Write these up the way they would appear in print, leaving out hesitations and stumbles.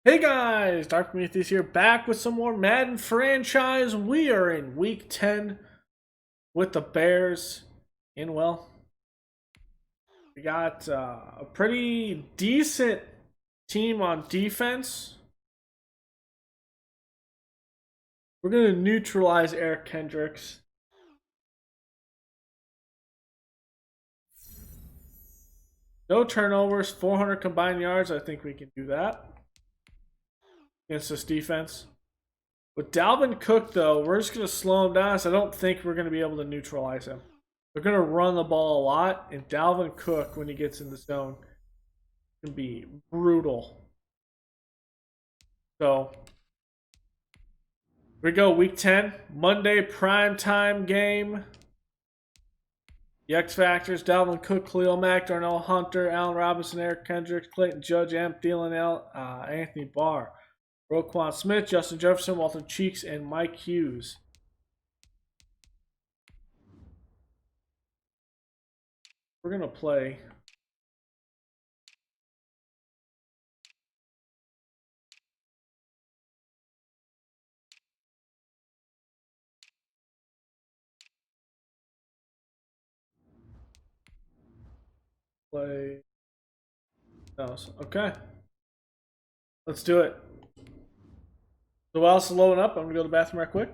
Hey guys, Dark Prometheus here, back with some more Madden franchise. We are in week 10 with the Bears. And well, we got a pretty decent team on defense. We're going to neutralize Eric Kendricks. No turnovers, 400 combined yards. I think we can do that against this defense. With Dalvin Cook, though, we're just going to slow him down. So I don't think we're going to be able to neutralize him. They're going to run the ball a lot, and Dalvin Cook, when he gets in the zone, can be brutal. So, here we go, week 10, Monday primetime game. The X Factors: Dalvin Cook, Khalil Mack, Darnell Hunter, Allen Robinson, Eric Kendricks, Clayton Judge, Am Thielen, Anthony Barr, Roquan Smith, Justin Jefferson, Walter Cheeks, and Mike Hughes. We're going to play those. Okay. Let's do it. So while it's loading up, I'm going to go to the bathroom right quick.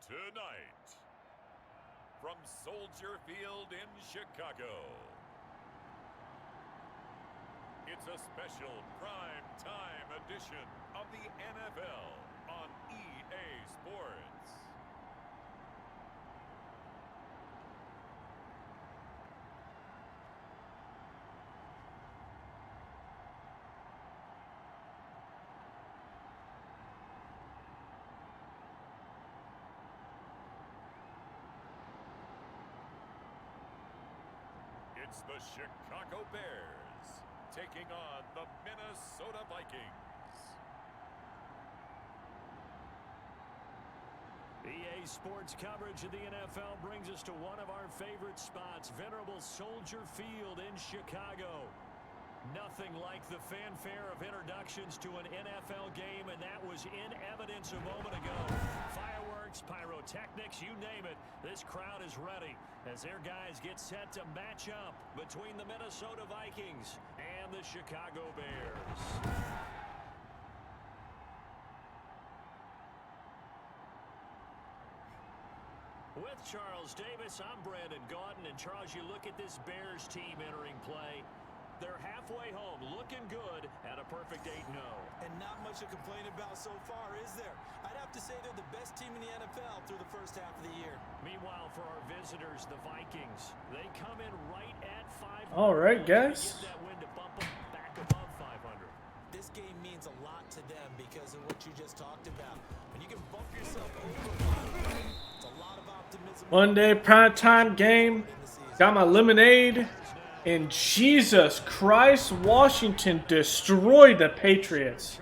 Tonight, from Soldier Field in Chicago, it's a special prime time edition of the NFL on EA Sports. It's the Chicago Bears taking on the Minnesota Vikings. EA Sports coverage of the NFL brings us to one of our favorite spots, venerable Soldier Field in Chicago. Nothing like the fanfare of introductions to an NFL game, and that was in evidence a moment ago. Fireworks, pyrotechnics, you name it, this crowd is ready as their guys get set to match up between the Minnesota Vikings and the Chicago Bears. With Charles Davis, I'm Brandon Gaudin, and Charles, you look at this Bears team entering play. They're halfway home, looking good at a perfect 8-0. And not much to complain about so far, is there? I'd have to say they're the best team in the NFL through the first half of the year. Meanwhile, for our visitors, the Vikings, they come in right at 500. All right, guys. Get that win to bump them back above 500. This game means a lot to them because of what you just talked about. When you can bump yourself over 500, it's a lot of optimism. Monday primetime game. Got my lemonade. And Jesus Christ, Washington destroyed the Patriots.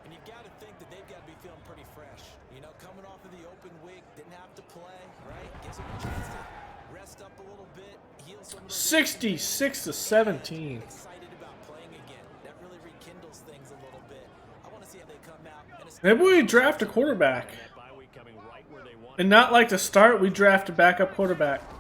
And you've got to think that they've got to be feeling pretty fresh. You know, coming off of the open week, didn't have to play, right? Gives them a chance to rest up a little bit, heal some of those 66 to 17. excited about playing again. That really rekindles things a little bit. I want to see how they come out. Maybe we draft a quarterback. And not like to start, we draft a backup quarterback.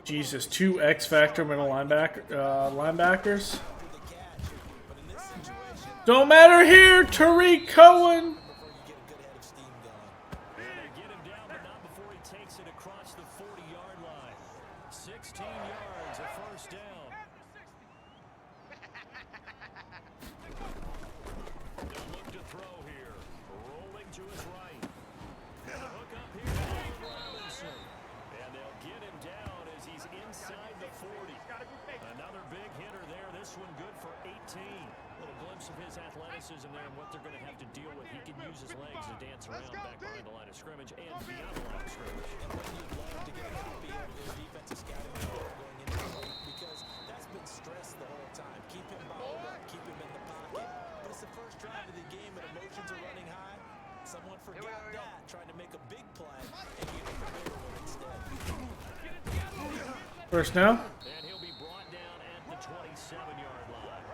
Jesus, 2 X Factor middle linebackers. Don't matter here, Tariq Cohen. Get him down, but not before he takes it across the 40-yard line. 16 yards, a first down. They'll look to throw here. Rolling to his right. The hook up here to Allen Robinson. And they'll get him down as he's inside the 40. Another big hitter there. This one good for 18. A little glimpse of his athleticism there and what they're going to have to deal with. He can use his legs to dance around back behind the line of scrimmage and beyond the line of scrimmage. And what you'd love to get a copy of their defensive scouting report going into the week, because that's play and give them the bigger one instead. First down. And he'll be brought down at the 27-yard line.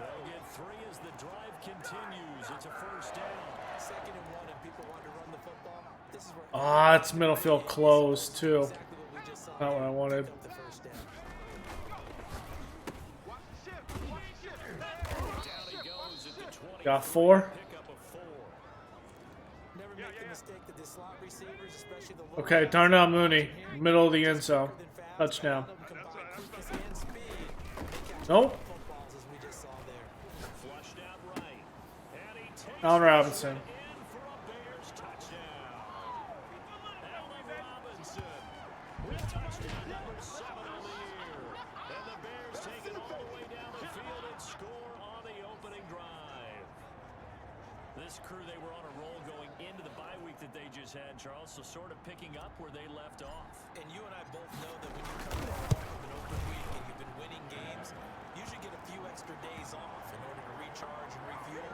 They'll get 3 as the drive continues. It's a first down. 2nd and 1 and people want to run the football. This is where Ah, it's middle field closed too. exactly what we just saw. Not what I wanted. Pick up the first down. Down he goes at the 20. Got 4. Pick up a 4. Never make the mistake that the slot receivers, especially the little Okay, guys, Darnell Mooney, middle of the end zone. quicker than fast, Touchdown. combine quickness and speed. They catch Nope. footballs as we just saw there. Flushed out right. And he takes Allen Robinson. in for a Bears touchdown. Allen Robinson with touchdown number 7 on the year. And the Bears take it all the way down the field and score on the opening drive. This crew, they were on a roll going into the bye week that they just had, Charles, so sort of picking up where they left off. And you and I both know that when you come back from an open week and you've been winning games, you usually get a few extra days off in order to recharge and refuel.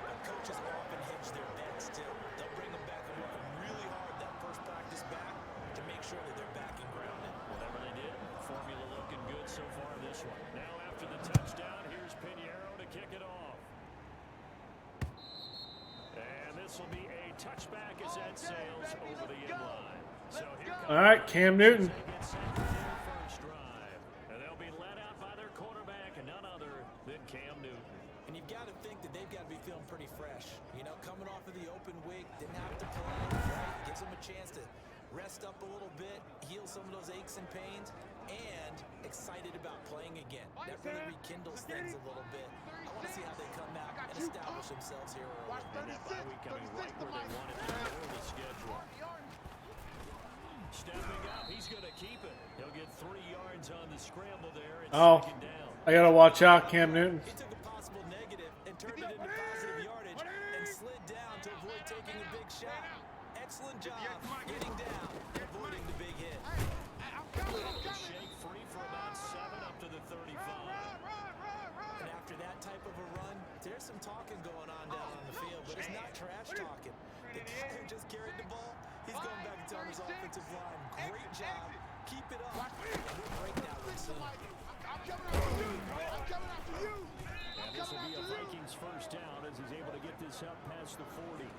But coaches often hedge their bets too. They'll bring them back and work them really hard that first practice back to make sure that they're back and grounded. Whatever they did, formula looking good so far this one. Now after the touchdown, here's Pinheiro to kick it off. And this will be a touchback as that sails over the end line. So here comes All right, Cam Newton. they get set for their first drive. And they'll be led out by their quarterback and none other than Cam Newton. And you've got to think that they've got to be feeling pretty fresh. You know, coming off of the open week, didn't have to play, right? Gives them a chance to rest up a little bit, heal some of those aches and pains, and excited about playing again. That really rekindles things a little bit. I want to see how they come back and establish themselves here early. And that bye week coming right where they wanted to be on the schedule. Stepping up, he's going to keep it. He'll get 3 yards on the scramble there. It's Oh, 2nd down. I gotta watch out, Cam Newton. He took a possible negative and turned it into positive yardage and slid down to avoid taking a big shot. Excellent job getting down and avoiding the big hit. Shake free for about 7 up to the 35. And after that type of a run, there's some talking going on down on the field, but it's not trash talking. The guy who just carried the ball, he's going back and telling his offensive line, great job, keep it up, and we'll break that one soon. And this will be a Vikings first down as he's able to get this up past the 40.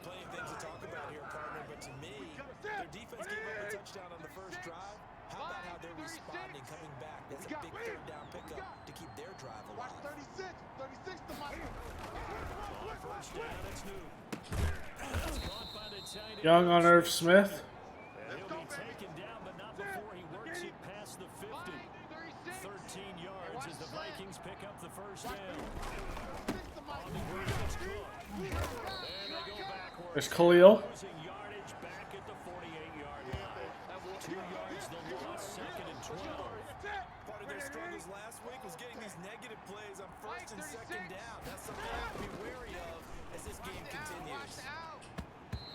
Plenty of things to talk about here, partner, but to me, their defense gave up a touchdown on the first drive. How about how they're responding, coming back? That's a big third down pickup to keep their drive alive. On first down, it's Newton. That's caught by the tight end. Young on Irv Smith. And he'll be taken down, but not before he works it past the 50. 13 yards as the Vikings pick up the first down. On the ground, it's Cook. And they go backward. There's Khalil. Losing yardage back at the 48-yard line. 2 yards the loss, 2nd and 12. Part of their struggles last week was getting these negative plays on first and second down. That's something they have to be wary of as this game continues.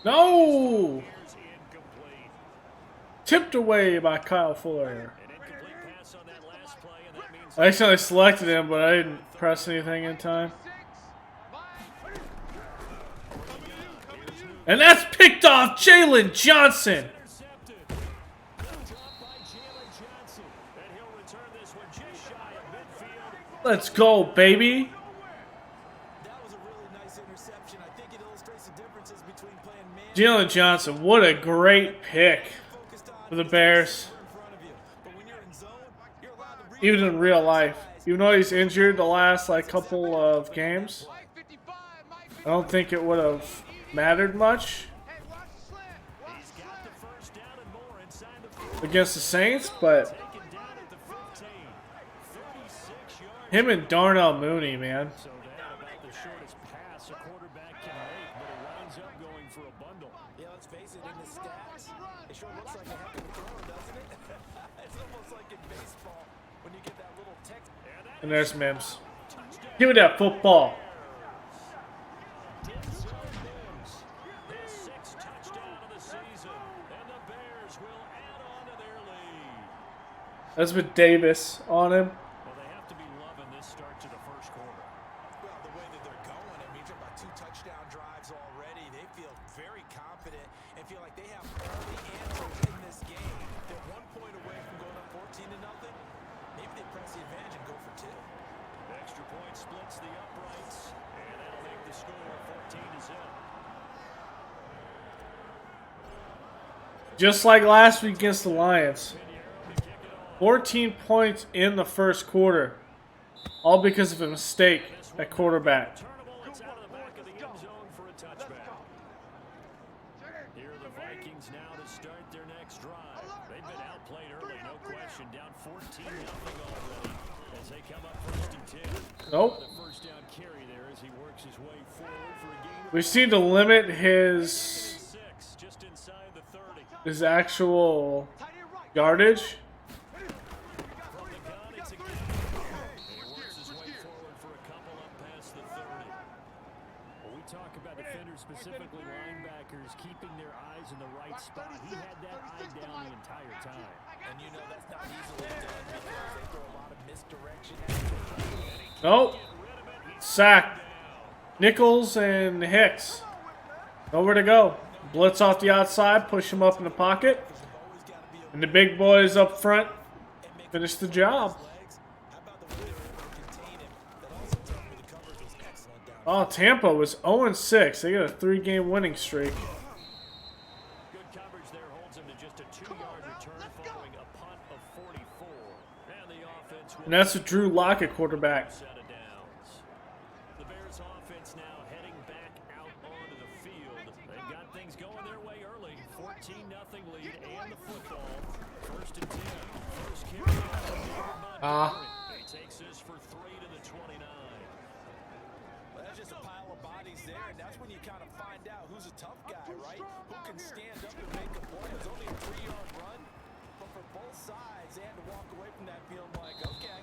No! Here's incomplete. Tipped away by Kyle Fuller here. An incomplete pass on that last play, and that means I accidentally selected him, but I didn't press anything in time. And that's picked off Jaylon Johnson. intercepted. Dropped by Jaylon Johnson. And he'll return this one just shy of midfield. Let's go, baby. That was a really nice interception. I think it illustrates the differences between playing man Jaylon Johnson, what a great pick focused on for the Bears. in front of you. But when you're in zone, you're allowed to read Even in real life. Even though he's injured the last couple of games, I don't think it would have mattered much He's got the first down and more inside the 40. against the Saints, but Taken down at the 15. 36 yards. him and Darnell Mooney, man. So that about the shortest pass a quarterback can make, but it winds up going for a bundle. Yeah, let's face it, in the stats, it sure looks like a heck of a throw, doesn't it? It's almost like in baseball when you get that little text. And there's Mims. Give me that football. His 6th touchdown of the season, and the Bears will add on to their lead. That's with Davis on him. Well, they have to be loving this start to the first quarter. Well, the way that they're going, I mean, you're talking about 2 touchdown drives already. They feel very confident Just like last week against the Lions. 14 points in the first quarter. All because of a mistake at quarterback. It's out of the back of the end zone for a touchback. Here are the Vikings now to start their next drive. They've been outplayed early, no question. Down 14-0 already as they come up 1st and 10. Nope. The first down carry there as he works his way forward for a gain of We seem to limit his 6, just inside the 30. actual yardage. From the gun, it's a gain. And he works his way forward for a couple up past the 30. When we talk about defenders, specifically linebackers, keeping their eyes in the right spot, he had that eye down the entire time. And you know that's not easily done because they throw a lot of misdirection. Nope. Sack. Nichols and Hicks. Nowhere to go. Blitz off the outside, push him up in the pocket. And the big boys up front finish the job. Oh, Tampa was 0-6. They got a 3-game winning streak. Good coverage there holds him to just a 2-yard return following a punt of 44. And the offense And that's with Drew Lock at quarterback. set of downs. The Bears offense now heading back out onto the field. They've got things going their way early. 14-0 lead and the football. 1st and 10. First carry out of David Montgomery. He takes this for 3 to the 29. Well, that's just a pile of bodies there, and that's when you kind of find out who's a tough guy, right? Who can stand up and make a play. It was only a 3-yard run, but for both sides, they had to walk away from that feeling like, okay,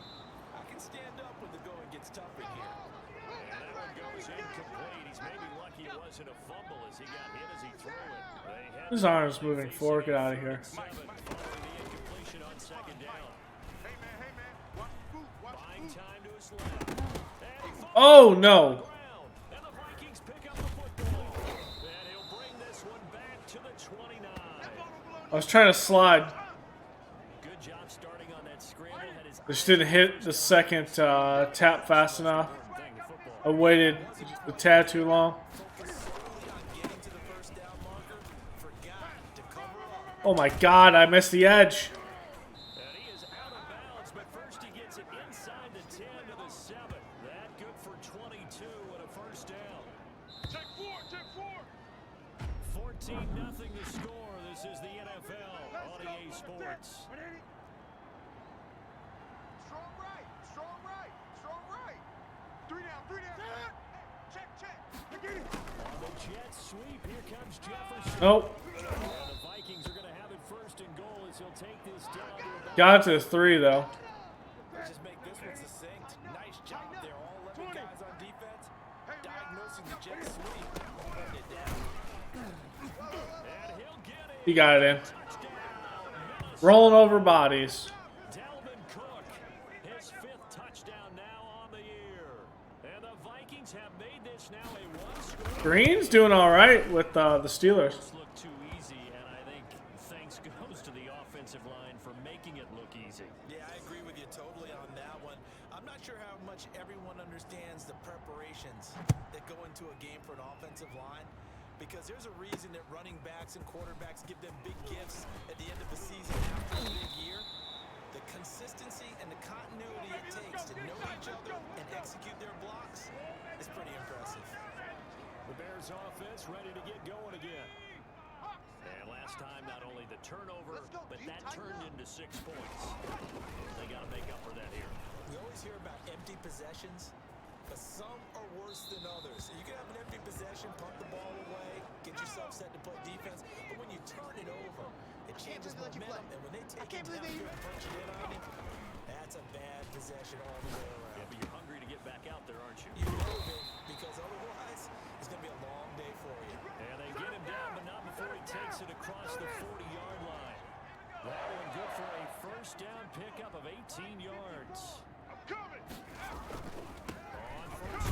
I can stand up when the going gets tough in here. And that one goes incomplete. He's maybe lucky it wasn't a fumble as he got hit as he threw it. They had His arm's moving forward. Get out of here. 7 following the incompletion on 2nd down. Buying time to his left. And he Oh, no. and the Vikings pick up the football. And he'll bring this one back to the 29. I was trying to slide. Good job starting on that scramble. Had his Just didn't hit the second tap fast enough. thing, the football. I waited a tad too long. Getting to the first down marker, forgot to cover up. Oh my god, I missed the edge. And he is out of bounds, but first he gets it inside the 10 to the 7. That good for 22 and a first down. Take 4. 14-0 the score. This is the NFL on EA Sports. Strong right. 3 down. Check. On the jet sweep, here comes Jefferson. Nope. And the Vikings are going to have it 1st and goal as he'll take this down to about Got it to 3 though. Let's just make this one succinct. Nice job there. All 11 guys on defense. Diagnosing the jet sweep. Holding it down. and he'll get it. He got it in. Touchdown, Minnesota. Rolling over bodies. Dalvin Cook, his 5th touchdown now on the year. And the Vikings have made this now a 1-score. Green's doing all right with the Steelers. This looked too easy, and I think thanks goes to the offensive line for making it look easy. Yeah, I agree with you totally on that one. I'm not sure how much everyone understands the preparations that go into a game for an offensive line, because there's a reason that running backs and quarterbacks give them big gifts at the end of the season after a big year. The consistency and the continuity it takes to know each other and execute their blocks is pretty impressive. The Bears offense ready to get going again. And last time, not only the turnover, but that turned into 6 points. They got to make up for that here. We always hear about empty possessions, but some are worse than others. You can have an empty possession, punt the ball away, get yourself set to play defense, but when you turn it over, it changes momentum, and when they take it down here and punch it in on you, that's a bad possession all the way around. Yeah, but you're hungry to get back out there, aren't you? You know it, because otherwise, it's going to be a long day for you. And they get him down, but not before he takes it across the 40-yard line. That one good for a first down pickup of 18 yards. Coming. On first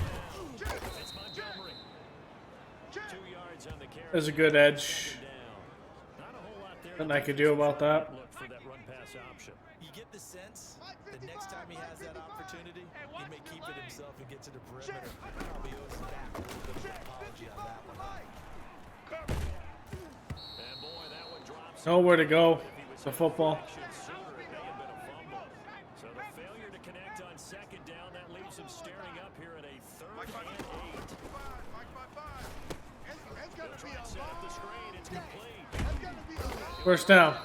down, it's Montgomery. 2 yards on the carry. There's a good edge. Not a whole lot there. Nothing I could do about that. Look for that run pass option. You get the sense that next time he has that opportunity, he may keep it himself and get to the perimeter. Probably owes back a little bit of an apology on that one. And boy, that one drops Nowhere to go. The football. So the failure to connect on second down, that leaves him staring up here at a 3rd and 8. They'll try and set up the screen. It's complete. First down.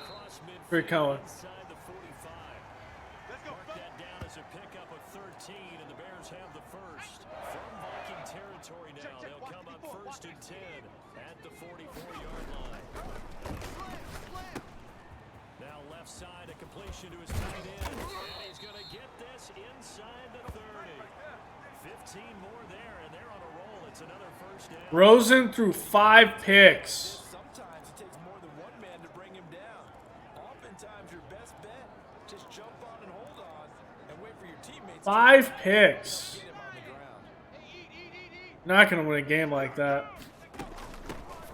Free Cohen. Inside the 45. Mark that down as a pickup of 13, and the Bears have the first. From Viking territory now, they'll come up 1st and 10 at the 44-yard line. Now left side, a completion to his tight end. And he's going to get this inside the 30. 15 more there, and they're on a roll. It's another first down. Rosen threw 5 picks. Sometimes it takes more than one man to bring him down. Oftentimes your best bet, just jump on and hold on and wait for your teammates 5 picks. to get him on the ground. Not gonna win a game like that.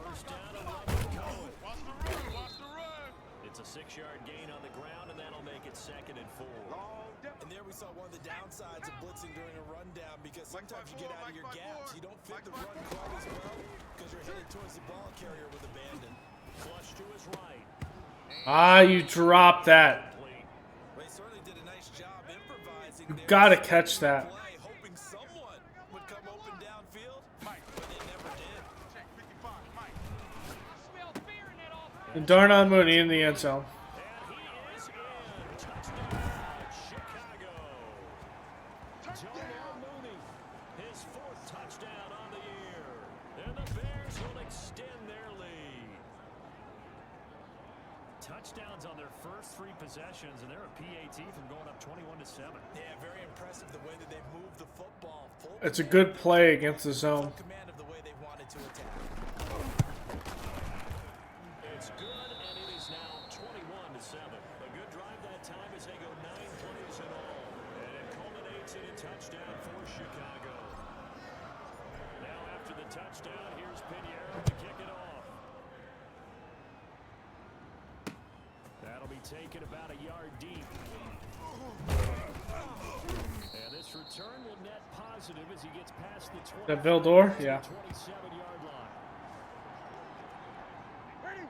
First down and one with Cohen. It's a 6-yard gain on the ground, and that'll make it 2nd and 4. And there we saw one of the downsides of blitzing during a rundown, because sometimes you get out of your gaps. You don't fit the run quite as well because you're headed towards the ball carrier with abandon. Flush to his right. Ah, you dropped that. Complete. They certainly did a nice job improvising. You there. gotta catch that. Play, hoping someone would come open downfield, but they never did. And Darnell Mooney in the end zone. And he is in. Touchdown, Chicago. Jaylon Mooney, his 4th touchdown on the year. And the Bears will extend their lead. Touchdowns on their first 3 possessions, and they're a PAT from going up 21-7. Yeah, very impressive the way that they've moved the football. Full It's a good play against the zone. command of the way they wanted to attack. It's good, and it is now 21-7. A good drive that time as they go 9 plays in all. And it culminates in a touchdown for Chicago. Now after the touchdown, here's Pinheiro to kick it off. That'll be taken about a yard deep. And this return will net positive as he gets past the 20. That Vildor? Yeah. 27-yard line.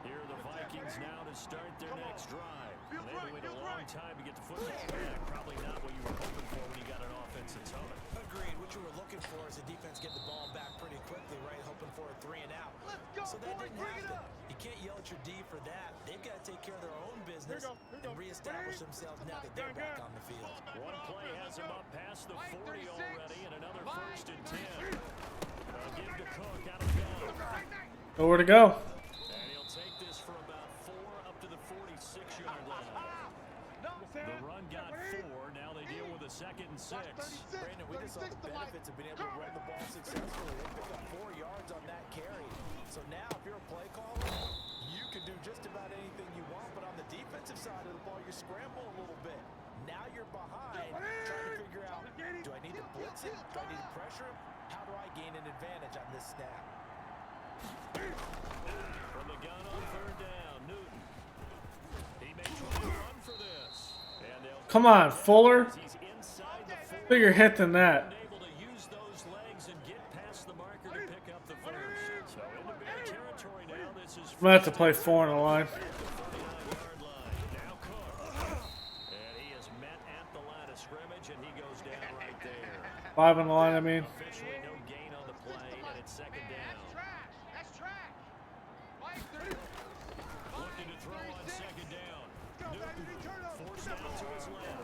Here are the Vikings now to start their next drive. They've waited a long time to get the football back. Probably not what you were hoping for when you got an offensive ton. Agreed. What you were looking for is the defense get the ball back pretty quickly, right? Hoping for a 3 and out. So that didn't happen. You can't yell at your D for that. They've got to take care of their own business and reestablish themselves now that they're back on the field. One play has him up past the 40 already, and another 1st and 10. They'll give to Cook out of bounds. Nowhere to go. And he'll take this for about 4 up to the 46-yard line. The run got 4. Now they deal with a 2nd and 6. Brandon, we just saw the benefits of being able to run the ball successfully. They picked up 4 yards on that carry. So now if you're a play caller, you can do just about anything you want. But on the defensive side of the ball, you scramble a little bit. Now you're behind, trying to figure out, do I need to blitz him? Do I need to pressure him? How do I gain an advantage on this snap? From the gun on 3rd down, Newton. He may try to run for this. And they'll Come on, Fuller. he's inside the 40. Bigger hit than that. Able to use those legs and get past the marker to pick up the first. So into Bear territory now. This is I'm gonna have to play 4 on the line. 39-yard line. Now Cook. And he is met at the line of scrimmage, and he goes down right there. 5 on the line, I mean. Officially no gain on the play, and it's 2nd down. Looking to throw on 2nd down. Newton forced out to his left.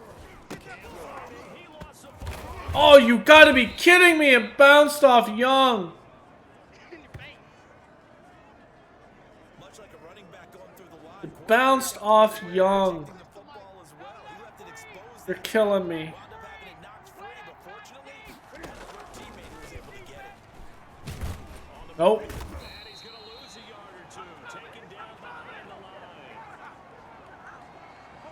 Can't find it. He lost the football. Oh, you gotta be kidding me! It bounced off Young. Much like a running back going through the line, It bounced off Young. the football as well. He left it exposed. You're killing me. Wound up having it knocked free, but fortunately, had a teammate who was able to get it. Nope. And he's going to lose a yard or 2. Taken down behind the line.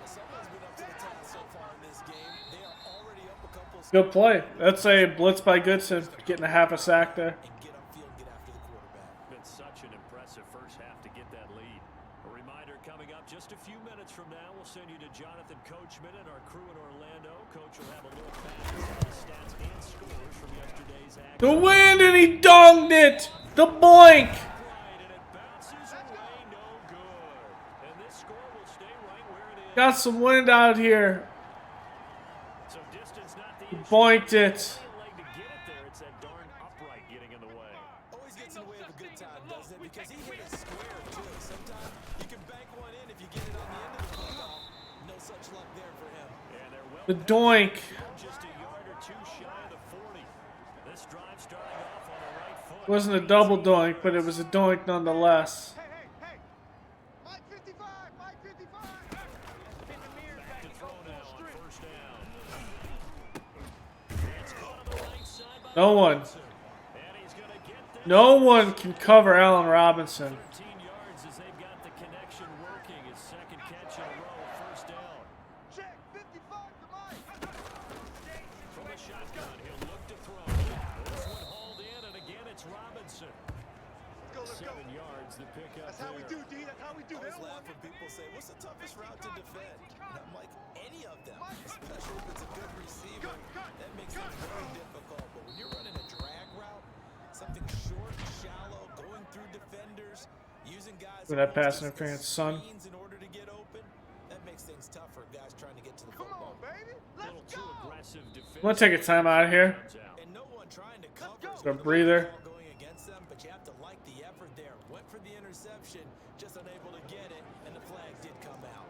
Someone's been up to the task so far in this game. They are already up a couple of Good play. That's a blitz by Goodson. Getting a half a sack there. and get upfield, get after the quarterback. Been such an impressive first half to get that lead. A reminder coming up just a few minutes from now, we'll send you to Jonathan Coachman and our crew in Orlando. Coach will have a look back at some of the stats and scores from yesterday's action. The wind, and he donged it. The boink. Right, and it bounces away no good. And this Got some wind out here. So distance not the issue. Boinked it. Leg to get it there. It's that darn upright getting in the way. Always gets in the way of a good time, doesn't it? Because he hit it square, too. Sometimes you can bank one in if you get it on the end of the football. No such luck there for him. And they're well The doink. just a yard or two shy of the 40. This drive starting off on the right foot. It wasn't a double doink, but it was a doink nonetheless. Hey. Mike 55, Mike 55. In the mirror, Back to back throw up now full on strength. first down. It's caught on the right side by No one. Robinson. And he's gonna get this. No one can cover Allen Robinson. 13 yards as they've got the connection working. His second catch in a row, first down. Check 55 to Mike. From the shotgun, he'll look to throw. This one hauled in, and again it's Robinson. Let's go. 7 yards, the pickup That's how we there. do, D. That's how we do. I They always don't laugh want when people say, what's the toughest route to defend? And I'm like, any of them, especially if it's a good receiver. That makes it very difficult. But when you're running a drag route, something short, shallow, going through defenders, using guys With that pass interference, son. screens in order to get open, that makes things tough for guys trying to get to the Come football. on, baby. A Let's little too go. aggressive defense. I'm gonna take a time out here. And no one trying to cover. go. is Got a gonna breather. let the ball going against them, but you have to like the effort there. Went for the interception, just unable to get it, and the flag did come out.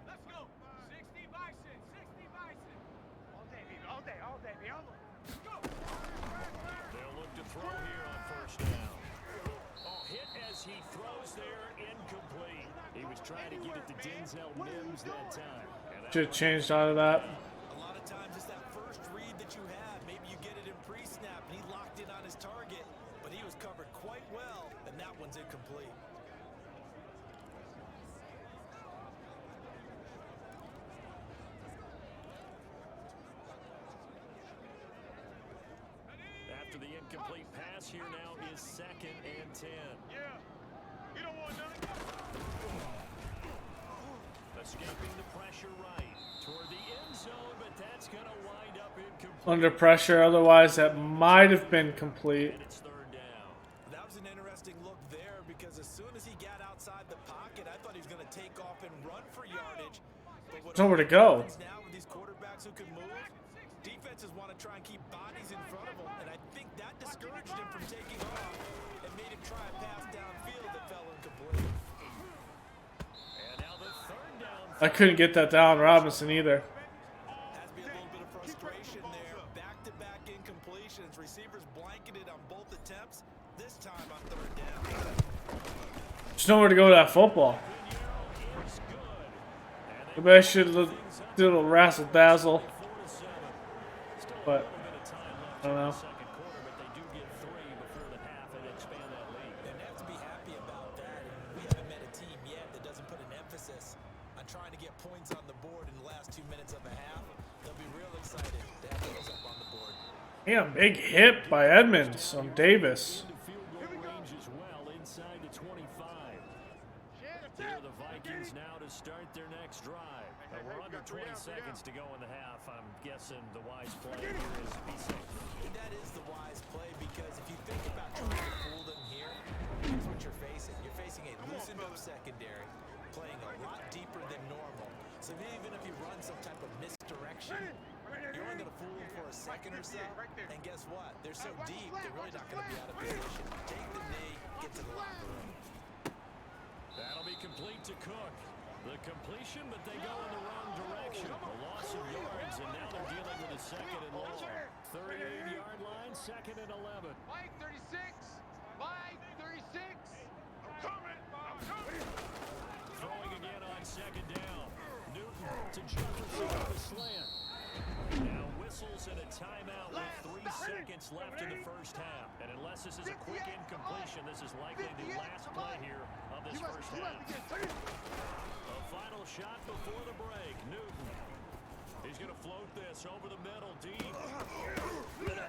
Let's go. 60 Bison. 60 Bison. All day, baby. All day. All day, baby. Let's go. They'll look to throw here on first down. Oh, hit as he throws there, incomplete. He was trying to get it to Denzel Mims that time. And that Should have changed out of that. A lot of times it's that first read that you have. Maybe you get it in pre-snap, and he locked in on his target, but he was covered quite well, and that one's incomplete. after the incomplete pass here now is 2nd and 10. Yeah. You don't want none. Escaping the pressure right toward the end zone, but that's going to wind up incomplete. Under pressure, otherwise that might have been complete. And it's 3rd down. That was an interesting look there because as soon as he got outside the pocket, I thought he was going to take off and run for yardage. But what There's nowhere to go. happens now with these quarterbacks who can move, defenses want to try and keep bodies in front of them, and I think that discouraged him from taking off and made him try a pass downfield that fell incomplete. And now the 3rd down. I couldn't get that down Robinson either. Has to be a little bit of frustration there. Back-to-back incompletions. Receivers blanketed on both attempts. This time on 3rd down. There's nowhere to go with that football. Is good. Maybe I should have did a little razzle dazzle, 4-7. Still but a little bit of time left I don't in know. the 2nd quarter, but they do get 3 before the half and expand that lead. And they have to be happy about that. And we haven't met a team yet that doesn't put an emphasis on trying to get points on the board in the last 2 minutes of a half. They'll be real excited to have those up on the board. Damn, big hit by Edmonds on Davis. Into field goal range as well, inside the 25. Here are the Vikings now to start their next drive. We're under 20 seconds to go in the half. I'm guessing the wise play here is be safe. And that is the wise play because if you think about trying to fool them here, here's what you're facing. You're facing a loosened up secondary, playing a lot deeper than normal. So even if you run some type of misdirection, you're only going to fool them for a second or so. And guess what? They're so deep, they're really not going to be out of position. Take the knee, get to the locker room. That'll be complete to Cook. The completion, but they go in the wrong direction. A loss of yards, and now they're dealing with a 2nd and long. 38-yard line, 2nd and 11. Mike 36. Mike 36. I'm coming. I'm coming. Throwing again on 2nd down. Newton to Jefferson on the slant. Now whistles and a timeout with 3 seconds left in the first half. And unless this is a quick incompletion, this is likely the last play here of this first half. A final shot before the break. Newton. He's going to float this over the middle deep.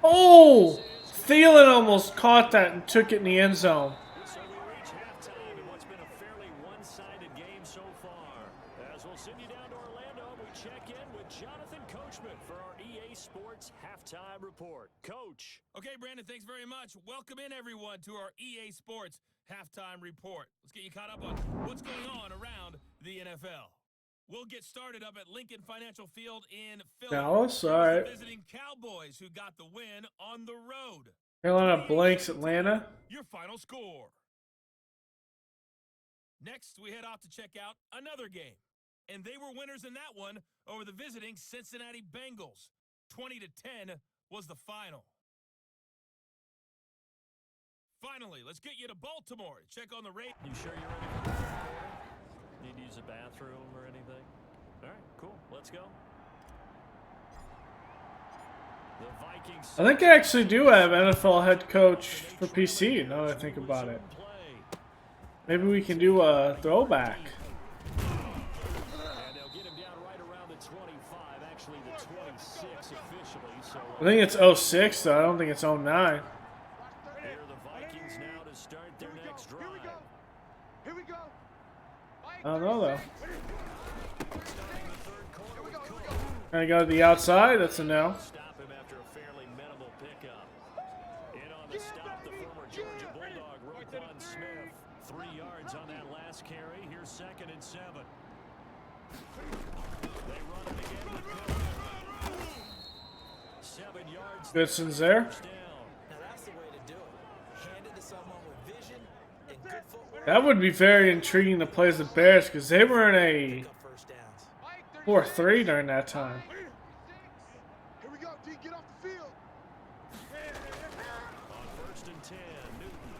Oh! Thielen almost caught that and took it in the end zone. So we reach halftime in what's been a fairly one-sided game so far. As we'll send you down to Orlando, we check in with Jonathan Coachman for our EA Sports halftime. halftime report. Coach. Okay, Brandon, thanks very much. Welcome in, everyone, to our EA Sports halftime report. Let's get you caught up on what's going on around the NFL. We'll get started up at Lincoln Financial Field in Philly. Dallas, all right. Visiting Cowboys, who got the win on the road. Carolina blanks Atlanta. Your final score. Next, we head off to check out another game. And they were winners in that one over the visiting Cincinnati Bengals. 20-10 was the final. Finally, let's get you to Baltimore. Check on the rate. You sure you're ready for the third quarter? Need to use a bathroom or anything? All right, cool. Let's go. The Vikings. I think I actually do have NFL head coach for PC, now that I think about it. Maybe we can do a throwback. And they'll get him down right around the 25, actually the 26 officially. So I think it's 06, though. I don't think it's 09. here the Vikings now to start their next drive. Here we go. I don't know, though. Starting the third quarter with Cook. Can I go to the outside? That's a no. Stop him after a fairly minimal pickup. In on the stop, the former Georgia Bulldog, Roquan Smith. 3 yards on that last carry. Here's 2nd and 7. They run it again with Cook. 7 yards. Goodson's there. First down. Now that's the way to do it. Hand it to someone with vision and good footwork. That would be very intriguing to play as the Bears because they were in a Pick up first downs. 4-3 during that time. Here we go, D. Get off the field. On 1st and 10, Newton.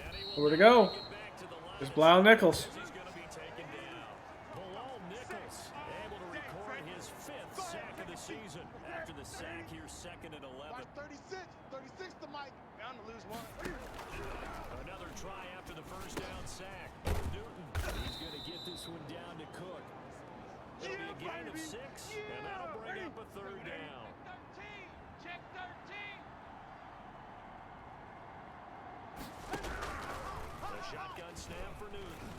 And he will Where to go? get back to the line. There's Blau Nichols. He's going to be taken down. Bilal Nichols able to record his 5th sack of the season. After the sack, here's 2nd and 11. Watch 36. 36 to Mike. Bound to lose one. Another try after the first down sack. Newton, he's going to get this one down to Cook. It'll be a gain of 6, and that'll bring up a 3rd down. 13. Check 13. The shotgun snap for Newton.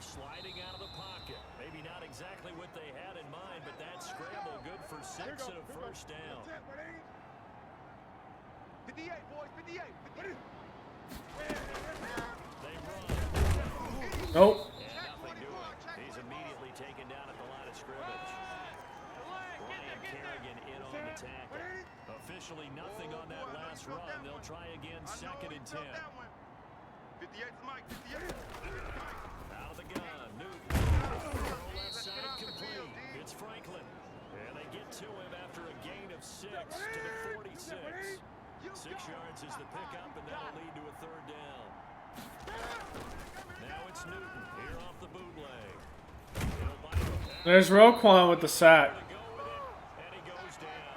Sliding out of the pocket. Maybe not exactly what they had in mind, but that scramble good for 6 and a first down. 58, boys. 58. 58. They run. Nope. And nothing doing. He's immediately taken down at the line of scrimmage. Ryan Kerrigan in on the tackle. Officially nothing on that last run. They'll try again 2nd and 10. 58 to Mike. 58. Out of the gun, Newton. Throw left side complete. It's Franklin. And they get to him after a gain of 6 to the 46. 6 yards is the pickup, and that'll lead to a 3rd down. Now it's Newton here off the bootleg. He'll bite it. There's Roquan with the sack. Go with it, and he goes down.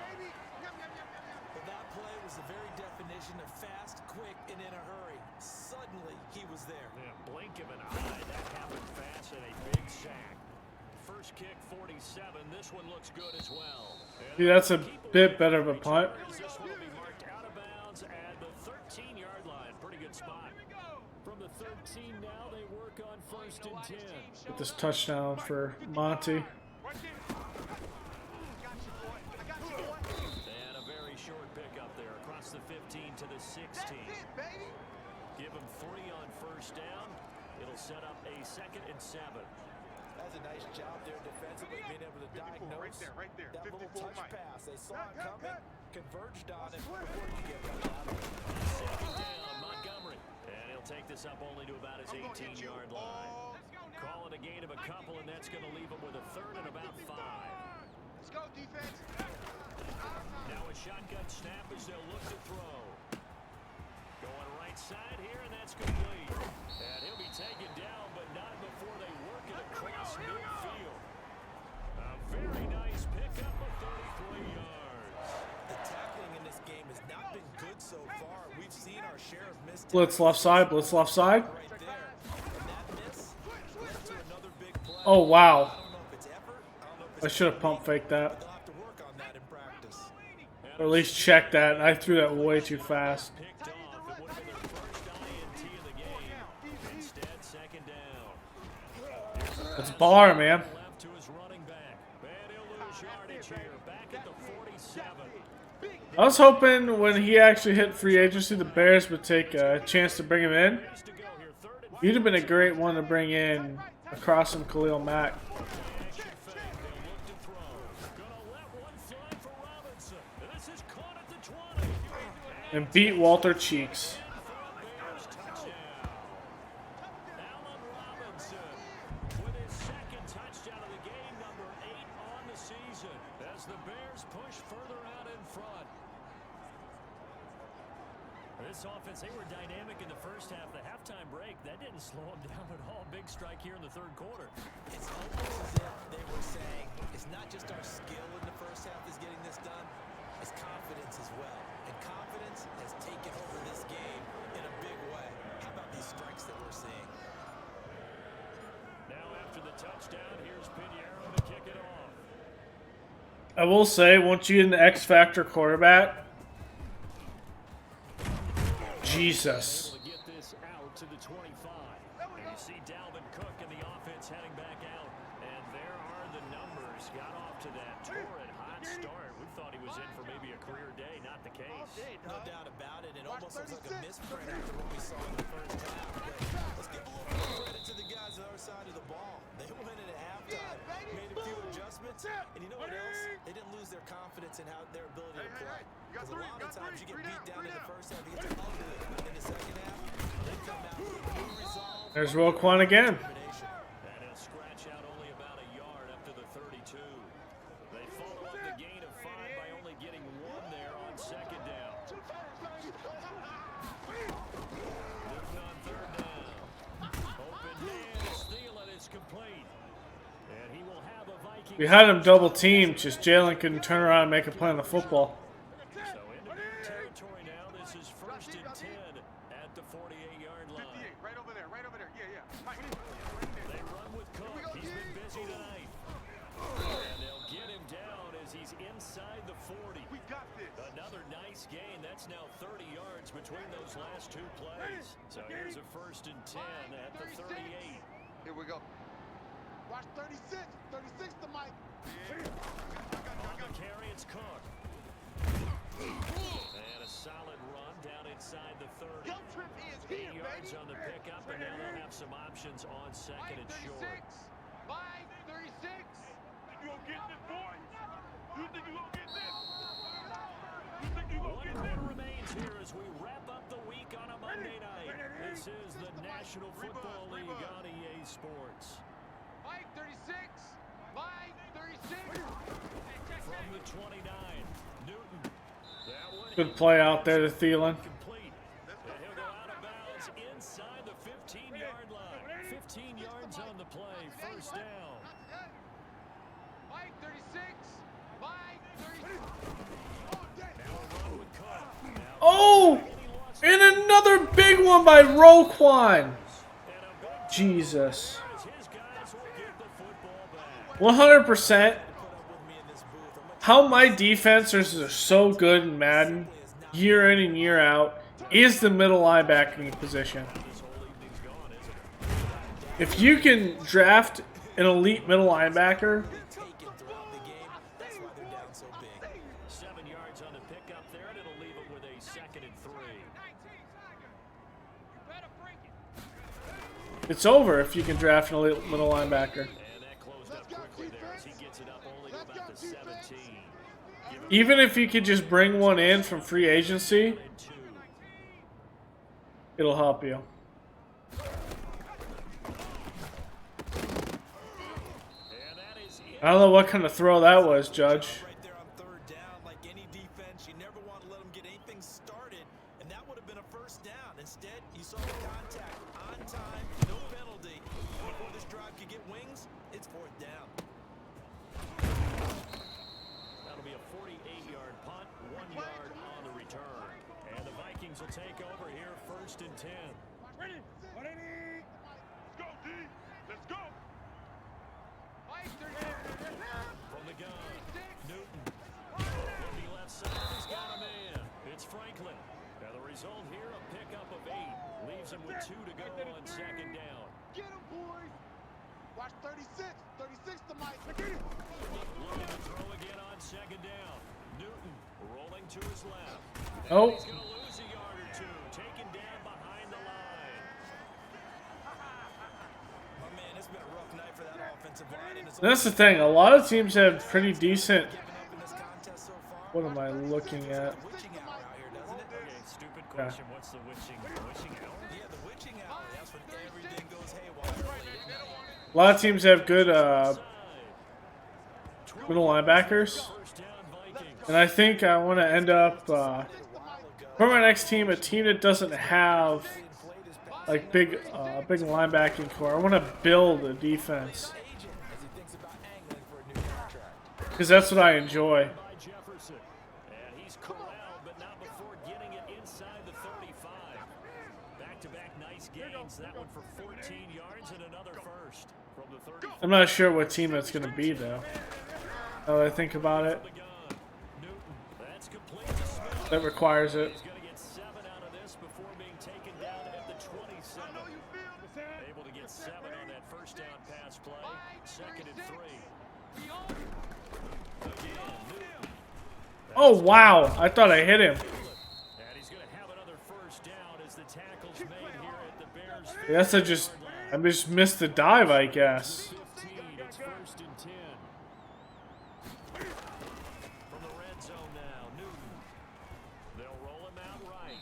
Well, that play was the very definition of fast, quick, and in a hurry. Suddenly, he was there. Yeah, blink of an eye. That happened fast and a big sack. First kick, 47. This one looks good as well. See, that's a bit better of a punt. This one will be marked out of bounds at the 13-yard line. Pretty good spot. From the 13 now, they work on 1st and 10. Get this touchdown for Monty. And a very short pickup there across the 15 to the 16. Give them 3 on 1st down. It'll set up a 2nd and 7. That's a nice job there defensively, being able to diagnose Right there. that little 54 touch Mike. pass. They saw it coming, converged on it before you get right out of it. 2nd down, Montgomery. And he'll take this up only to about his 18-yard line. Call it a gain of a couple, and that's going to leave him with a 3rd and about 5. Let's go, defense. Now a shotgun snap as they'll look to throw. Going right side here, and that's complete. And he'll be taken down, but not before they work it across midfield. A very nice pickup of 33 yards. The tackling in this game has not been good so far. We've seen our share of missed Blitz left side. Blitz left side. right there. And that miss led to another big play. Oh, wow. I don't know if it's effort. I don't know if I it's should have pump faked that. they'll have to work on that in practice. Or at least check that. I threw that way too fast. Picked off. It would have been their first INT of the game. Instead, 2nd down. It's Barr, man. Left to his running back. And he'll lose yardage here. I was hoping when he actually hit free agency, the Bears would take a chance to bring him in. He'd have been a great one to bring in across from Khalil Mack. And beat Walter Cheeks. This offense, they were dynamic in the first half. The halftime break, that didn't slow them down at all. Big strike here in the third quarter. It's almost as if they were saying, it's not just our skill in the first half is getting this done, it's confidence as well. And confidence has taken over this game in a big way. How about these strikes that we're seeing? Now after the touchdown, here's Pinheiro to kick it off. I will say, once you get an X Factor quarterback, Jesus. Get this out to the 25. And you see Dalvin Cook and the offense heading back out. And there are the numbers. Got off to that torrid hot start. We thought he was in for maybe a career day. Not the case. No doubt about it. It almost looks like a misprint after what we saw in the first half. But let's give a little bit of credit to the guys on the other side of the ball. They went in at halftime, made a few adjustments, and you know what else? They didn't lose their confidence in how their ability to play. Because a lot of times you get beat down in the first half, you get to ugly. But in the second half, they come out with new resolve. There's Roquan again. And he'll scratch out only about a yard up to the 32. They follow up the gain of 5 by only getting 1 there on second down. Newton on third down. Open man is Thielen is complete. And he will have a Viking. We had him double teamed, just Jaylon couldn't turn around and make a play on the football. So into new territory now. This is 1st and 10 at the 48-yard line. 58, right over there, yeah. Mike. They run with Cook. He's been busy tonight. And they'll get him down as he's inside the 40. We got this. Another nice gain. That's now 30 yards between those last 2 plays. So here's a 1st and 10 at the 38. Here we go. Watch 36. 36 to Mike. On the carry, it's Cook. And a solid run down inside the 30. Your trip is 8 here, yards baby. on the pickup, and now they'll have some options on second and short. Mike 36. You gonna get this, boy? You think you gonna get this? You think you gonna 1 get quarter this? remains here as we wrap up the week on a Monday night. This is the National Football League on EA Sports. Mike 36. Mike 36. From the 29, Newton. That one Good play out there to Thielen. complete. And he'll go out of bounds inside the 15-yard line. 15 yards on the play, 1st down. Mike 36. Mike 36. Now a run with Cook. Now Oh! And another big one by Roquan. and a big Jesus. as his guys will get the football back. 100%. How my defenses are so good in Madden, year in and year out, is the middle linebacking position. If you can draft an elite middle linebacker, Taken throughout the game. That's why they're down so big. 7 yards on the pickup there, and it'll leave him with a 2nd and 3. You better break it. it's over if you can draft an elite middle linebacker. And that closed up quickly there as he gets it up only to about the 17. Even if you could just bring one in from free agency, And 2. it'll help you. And that is it. I don't know what kind of throw that was, Judge. Right there on 3rd down, like any defense, you never want to let them get anything started, and that would have been a 1st down. Instead, you saw the contact on time, no penalty. And before this drive could get wings, it's 4th down. That'll be a 48-yard punt, 1 yard on the return. And the Vikings will take over here, 1st and 10. Ready? Ready? Let's go, D. Let's go. Mike 36. From the gun, Newton. Looking left side, he's got a man. It's Franklin. Now the result here, a pickup of 8. Leaves him with 2 to go on 2nd down. Get him, boys. Watch 36. 36 to Mike. Looking to throw again on 2nd down. Newton Rolling to his left. Oh, He's going to lose a yard or two. Taken down behind the line. My man, it's been a rough night for that offensive line. And it's that's the thing. A lot of teams have pretty decent. given up in this contest so far. What am I looking at? The witching hour out here, doesn't it? Okay, stupid question. What's the witching hour? Yeah, the witching hour. That's when everything goes haywire. A lot of teams have good middle linebackers, and I think I want to end up for my next team, a team that doesn't have like big linebacking core. I want to build a defense because that's what I enjoy. By Jefferson. And he's corralled, but not before getting it inside the 35. Back-to-back nice gains. That one for 14 yards and another first from the 35. I'm not sure what team that's going to be though. Now that I think about it, That's complete to Smith. that requires it. He's going to get 7 out of this before being taken down at the 27. Able to get 7 on that first down pass play. 2nd and 3. Again, Newton. Oh wow! I thought I hit him. And he's going to have another first down as the tackle's made here at the Bears. I guess I just missed the dive, I guess. 15. It's 1st and 10. From the red zone now, Newton. They'll roll him out right.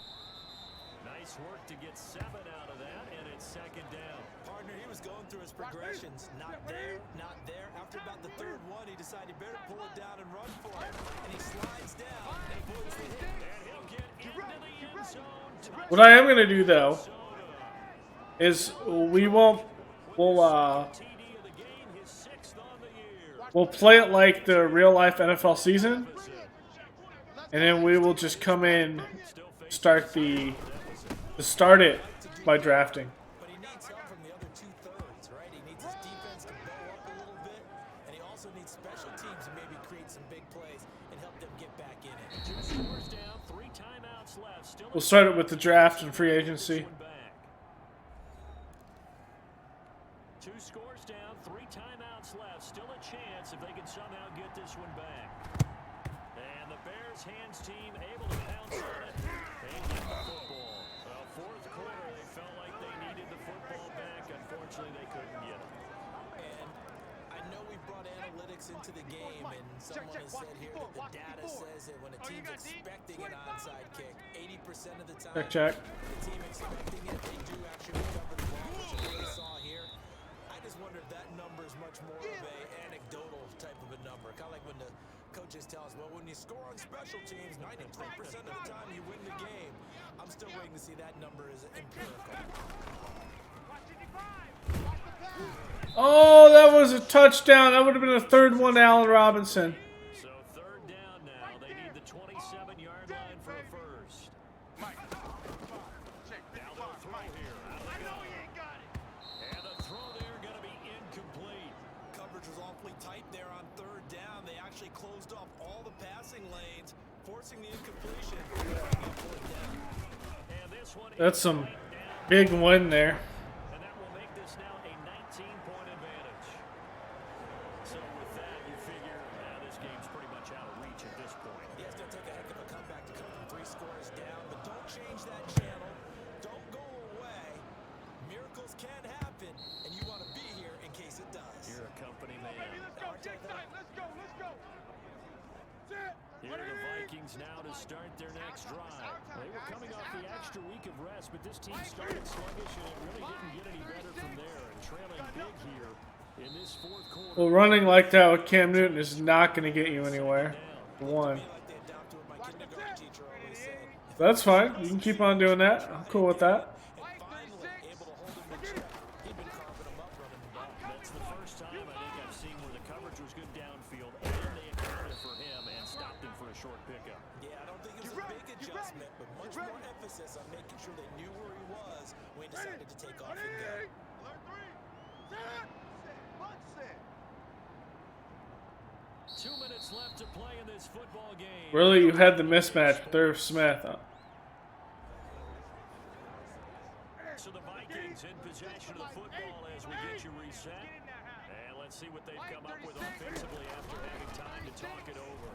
Nice work to get 7 out of that, and it's 2nd down. Partner, he was going through his progressions. Not there, not there. After about the 3rd one, he decided he better pull it down and run for it. And he slides down and avoids the hit. And he'll get into the end zone. What I am gonna do though is we'll TD of the game, his 6th on the year. we'll play it like the real life NFL season, and then we will just come in, start it by drafting. But he needs help from the other 2/3, right? He needs his defense to bow up a little bit. And he also needs special teams to maybe create some big plays and help them get back in it. 2 scores down, 3 timeouts left. Still We'll start it with the draft and free agency. one back. 2 scores down, 3 timeouts left. Still a chance if they can somehow get this one back. And the Bears hands team able to pounce on it. They get the football. Well, 4th quarter, they felt like they needed the football back. Unfortunately, they couldn't get it. And I know we brought analytics into the game, and someone has said here that the data says that when a team's expecting an onside kick, 80% of the time, Check. the team expecting it, they do actually recover the ball, which is what we saw here. I just wonder if that number is much more of a anecdotal type of a number. Kind of like when the coaches tell us, well, when you score on special teams, 93% of the time you win the game. I'm still waiting to see that number is empirical. Oh, that was a touchdown. That would have been a 3rd one to Allen Robinson. So 3rd down now. They need the 27-yard line for a first. Now they'll throw here. And the throw there going to be incomplete. Coverage was awfully tight there on 3rd down. They actually closed off all the passing lanes, forcing the incompletion. And this one That's some big win there. and that will make this now a 19-point advantage. So with that, you figure this game's pretty much out of reach at this point. Yeah, it's going to take a heck of a comeback to come from 3 scores down, but don't change that channel. Don't go away. Miracles can happen, and you want to be here in case it does. You're a company man. Let's go, Jake time. Let's go, let's go. Here are the Vikings now to start their next drive. They were coming off the extra week of rest, but this team started sluggish, and it really didn't get any better from there. And trailing big here in this 4th quarter. Well, running like that with Cam Newton is not going to get you anywhere. For one. Like they adopt to what my kindergarten teacher always said. That's fine. You can keep on doing that. I'm cool with that. And finally, able to hold him in check. He'd been carving him up running the ball. That's the first time I think I've seen where the coverage was good downfield, and they accounted for him and stopped him for a short pickup. Yeah, I don't think it was a big adjustment, but much more emphasis on making sure they knew where he was when he decided to take off and go. 2 minutes left to play in this football game. Really, you had the mismatch with Irv Smith. So the Vikings in possession of the football as we get you reset. And let's see what they've come up with offensively after having time to talk it over.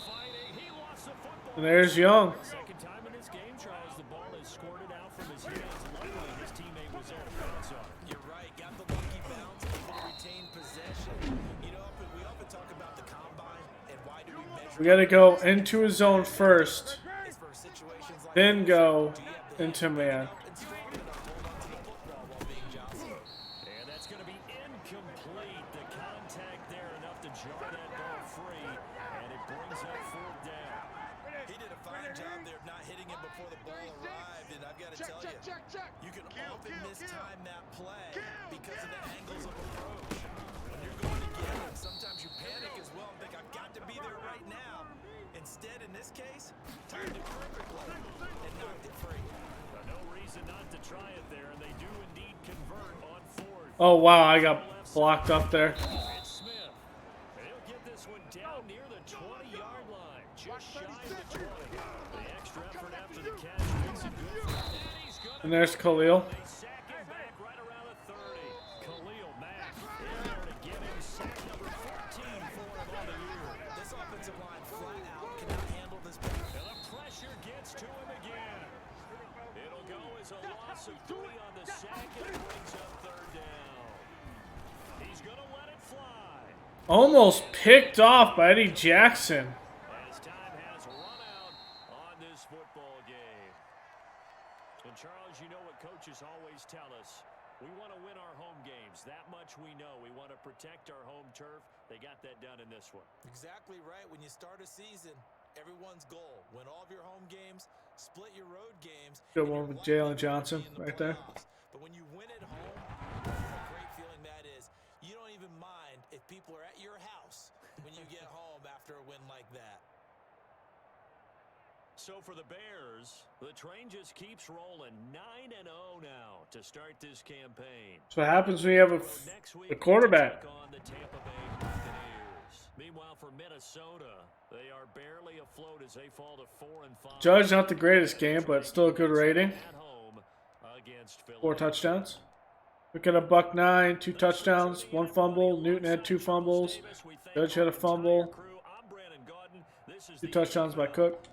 Fighting, he lost the football. And there's Young. Second time in this game, Charles, the ball is squirted out from his hands. Luckily, his teammate was there to bounce on it. You're right. Got the lucky bounce, able to retain possession. You know, we often talk about the combine and why do we measure. We got to go into his zone first, It's for situations like then this. go Do you have the into man. and strong enough to hold onto the football while being jostled? And that's going to be incomplete. The contact there enough to jar that ball free, and it brings up fourth down. He did a fine job there of not hitting him before the ball arrived, and I've got to tell you, you can often mistime that play because of the angles of approach. When you're going to get him, sometimes you panic as well and think, I've got to be there right now. Instead, in this case, timed it perfectly and knocked it free. No reason not to try it there, and they do indeed convert on fourth. Oh, wow, I got blocked up there. It's Smith. He'll get this one down near the 20-yard line, just shy of the 20. The extra effort after the catch makes it good for him. And he's gonna And there's Khalil. They sack him back right around the 30. Khalil Mack in there to get him sack number 14 for him on the year. This offensive line flat out cannot handle this play. And the pressure gets to him again. It'll go as a loss of 3 on the sack, and it brings up third down. He's going to let it fly. Almost picked off by Eddie Jackson. As time has run out on this football game. And Charles, you know what coaches always tell us. We want to win our home games. That much we know. We want to protect our home turf. They got that done in this one. Exactly right. When you start a season, everyone's goal, win all of your home games, split your road games. Good and one you're with likely Jaylon to Johnson be in the right there. playoffs. But when you win at home, what a great feeling that is. You don't even mind if people are at your house when you get home after a win like that. So for the Bears, the train just keeps rolling. 9-0 now to start this campaign. That's what happens when you have Next a week, quarterback. take on the Tampa Bay Buccaneers. Meanwhile, for Minnesota, they are barely afloat as they fall to 4-5. Judge, not the greatest game, but still a good rating. At home against 4 Philadelphia. touchdowns. Look at a buck 9, 2 touchdowns, 1 fumble. Newton had 2 fumbles. Judge had a fumble. 2 touchdowns by Cook.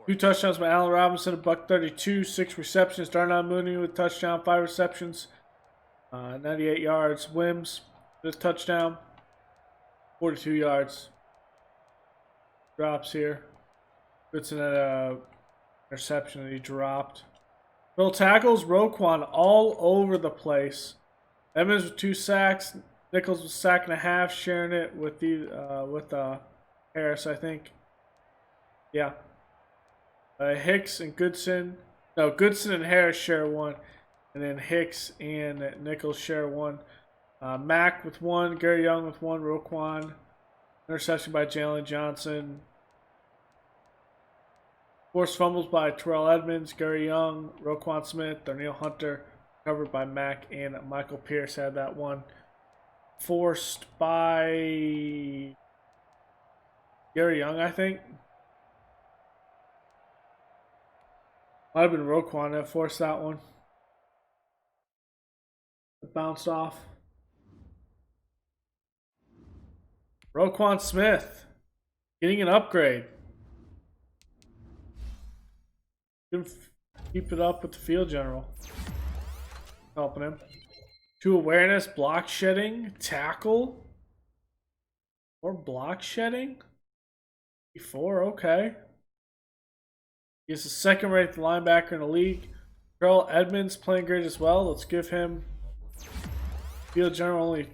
2 touchdowns by Allen Robinson, a buck 32, 6 receptions. Darnell Mooney with a touchdown, 5 receptions, 98 yards. Wims with a touchdown, 42 yards. Drops here. Goodson had a interception that he dropped. Total tackles, Roquan all over the place. Evans with 2 sacks. Nichols with a sack and a half, sharing it with Harris, I think. Yeah. Hicks and Goodson. No, Goodson and Harris share 1. And then Hicks and Nichols share 1. Mack with 1. Gary Young with 1. Roquan. Interception by Jaylon Johnson. Forced fumbles by Terrell Edmonds, Gary Young, Roquan Smith, Darnell Hunter. Covered by Mack and Michael Pierce had that one. Forced by Gary Young, I think. Might have been Roquan that forced that one. It bounced off. Roquan Smith getting an upgrade. Keep it up with the field general. Helping him. 2 awareness, block shedding, tackle. Or block shedding? 4, okay. He's the second rated linebacker in the league. Terrell Edmonds playing great as well. Let's give him field general, only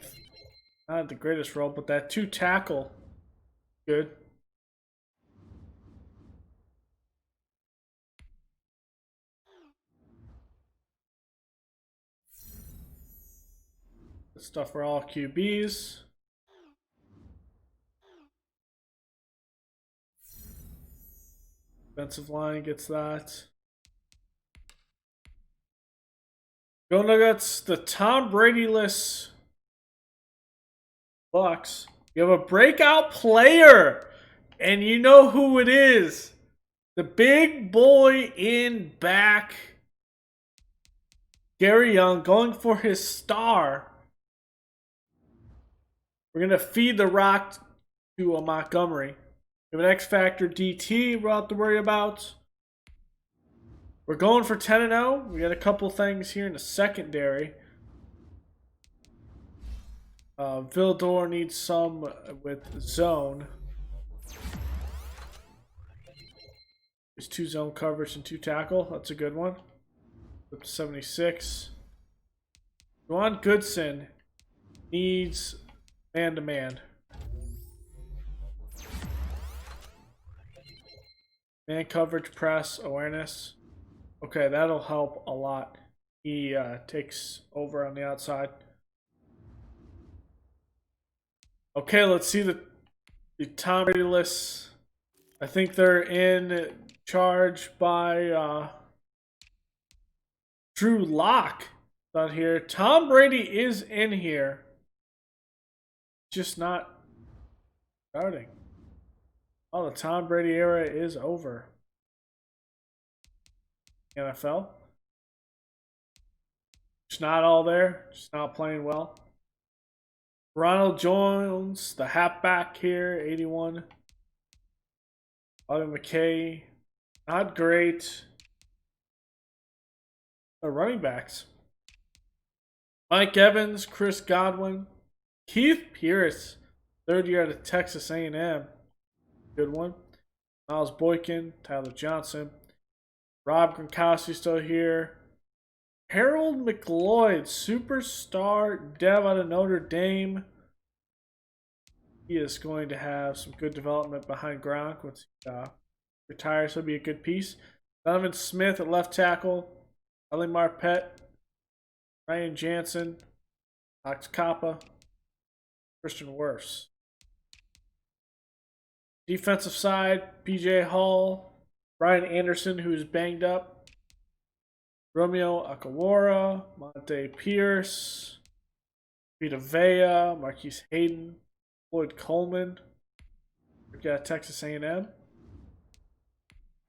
not the greatest role, but that 2 tackle. Good. Good stuff for all QBs. Defensive line gets that. Go Nuggets, the Tom Brady-less Bucks. You have a breakout player, and you know who it is. The big boy in back. Gary Young going for his star. We're going to feed the rock to a Montgomery. We have an X Factor DT we'll have to worry about. We're going for 10-0. We got a couple things here in the secondary. Vildor needs some with zone. There's 2 zone coverage and 2 tackle. That's a good one. Up to 76. Juwan Goodson needs man-to-man. Man coverage, press, awareness. Okay, that'll help a lot. He takes over on the outside. Okay, let's see the Tom Brady list. I think they're in charge by Drew Lock. Not here. Tom Brady is in here. Just not starting. Oh, the Tom Brady era is over. NFL. Just not all there. Just not playing well. Ronald Jones, the halfback here, 81. Bobby McKay, not great. The running backs. Mike Evans, Chris Godwin, Keith Pierce, 3rd year out of Texas A&M. Good one. Miles Boykin, Tyler Johnson. Rob Gronkowski still here. Harold McLeod, superstar dev out of Notre Dame. He is going to have some good development behind Gronk once he retires. He'll be a good piece. Donovan Smith at left tackle. Ellie Marpet. Ryan Jansen. Alex Kappa. Christian Wirfs. Defensive side, PJ Hall. Brian Anderson, who's banged up. Romeo Akawara. Monte Pierce. Vita Vea. Marquise Hayden. Floyd Coleman. We've got Texas A&M.